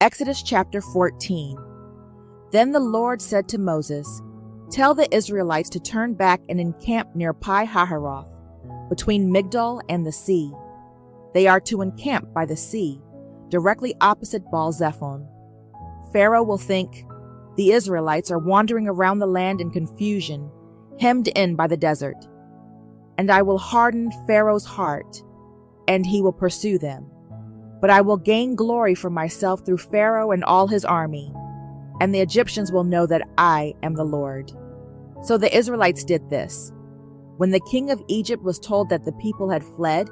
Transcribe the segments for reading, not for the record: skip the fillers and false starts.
Exodus chapter 14. Then the Lord said to Moses, "Tell the Israelites to turn back and encamp near Pi-hahiroth, between Migdol and the sea. They are to encamp by the sea, directly opposite Baal-zephon. Pharaoh will think, 'The Israelites are wandering around the land in confusion, hemmed in by the desert.' And I will harden Pharaoh's heart, and he will pursue them. But I will gain glory for myself through Pharaoh and all his army, and the Egyptians will know that I am the Lord." So the Israelites did this. When the king of Egypt was told that the people had fled,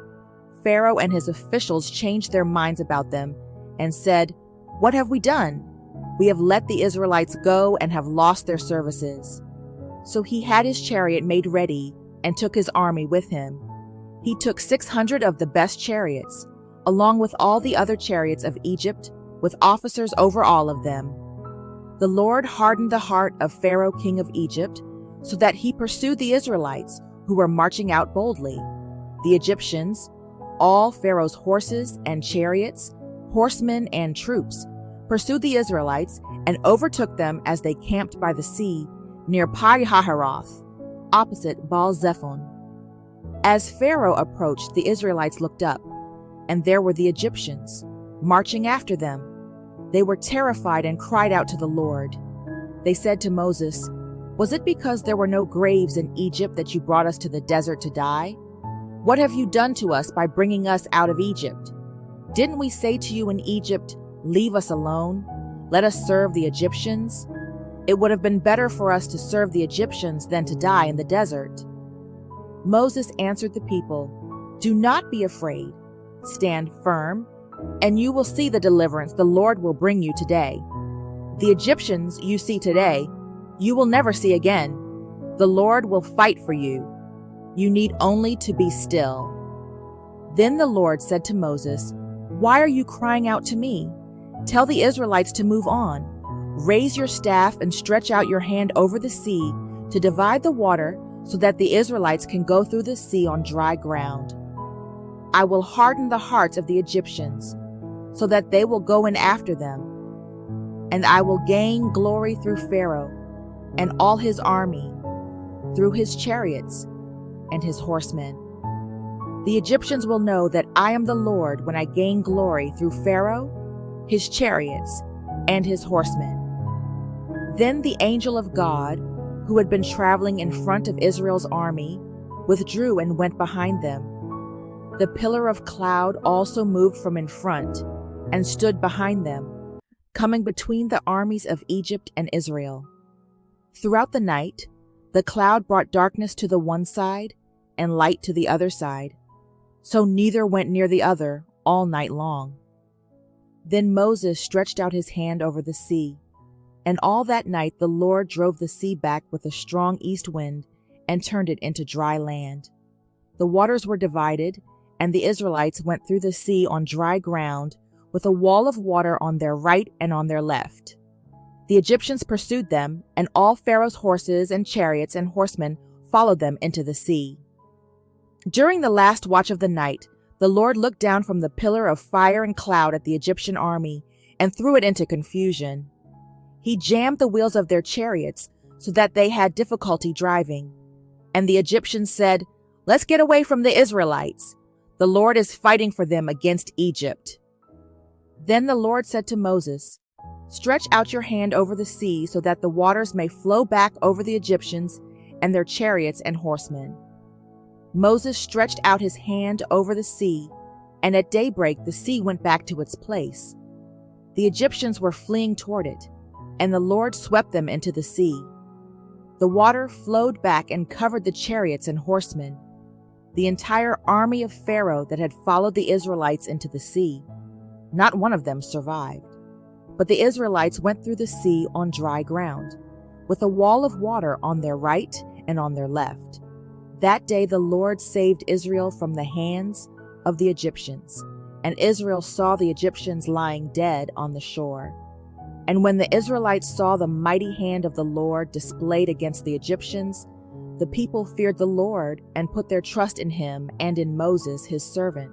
Pharaoh and his officials changed their minds about them and said, "What have we done? We have let the Israelites go and have lost their services." So he had his chariot made ready and took his army with him. He took 600 of the best chariots, along with all the other chariots of Egypt, with officers over all of them. The Lord hardened the heart of Pharaoh king of Egypt, so that he pursued the Israelites, who were marching out boldly. The Egyptians, all Pharaoh's horses and chariots, horsemen and troops, pursued the Israelites and overtook them as they camped by the sea near Pi-hahiroth, opposite Baal-zephon. As Pharaoh approached, the Israelites looked up, and there were the Egyptians, marching after them. They were terrified and cried out to the Lord. They said to Moses, "Was it because there were no graves in Egypt that you brought us to the desert to die? What have you done to us by bringing us out of Egypt? Didn't we say to you in Egypt, 'Leave us alone, let us serve the Egyptians'? It would have been better for us to serve the Egyptians than to die in the desert." Moses answered the people, "Do not be afraid. Stand firm, and you will see the deliverance the Lord will bring you today. The Egyptians you see today, you will never see again. The Lord will fight for you. You need only to be still." Then the Lord said to Moses, "Why are you crying out to me? Tell the Israelites to move on. Raise your staff and stretch out your hand over the sea to divide the water so that the Israelites can go through the sea on dry ground. I will harden the hearts of the Egyptians, so that they will go in after them. And I will gain glory through Pharaoh and all his army, through his chariots and his horsemen. The Egyptians will know that I am the Lord when I gain glory through Pharaoh, his chariots, and his horsemen." Then the angel of God, who had been traveling in front of Israel's army, withdrew and went behind them. The pillar of cloud also moved from in front and stood behind them, coming between the armies of Egypt and Israel. Throughout the night, the cloud brought darkness to the one side and light to the other side, so neither went near the other all night long. Then Moses stretched out his hand over the sea, and all that night the Lord drove the sea back with a strong east wind and turned it into dry land. The waters were divided, and the Israelites went through the sea on dry ground, with a wall of water on their right and on their left. The Egyptians pursued them, and all Pharaoh's horses and chariots and horsemen followed them into the sea. During the last watch of the night, the Lord looked down from the pillar of fire and cloud at the Egyptian army and threw it into confusion. He jammed the wheels of their chariots so that they had difficulty driving. And the Egyptians said, "Let's get away from the Israelites. The Lord is fighting for them against Egypt." Then the Lord said to Moses, "Stretch out your hand over the sea so that the waters may flow back over the Egyptians and their chariots and horsemen." Moses stretched out his hand over the sea, and at daybreak the sea went back to its place. The Egyptians were fleeing toward it, and the Lord swept them into the sea. The water flowed back and covered the chariots and horsemen, the entire army of Pharaoh that had followed the Israelites into the sea. Not one of them survived. But the Israelites went through the sea on dry ground, with a wall of water on their right and on their left. That day the Lord saved Israel from the hands of the Egyptians, and Israel saw the Egyptians lying dead on the shore. And when the Israelites saw the mighty hand of the Lord displayed against the Egyptians, the people feared the Lord and put their trust in him and in Moses his servant.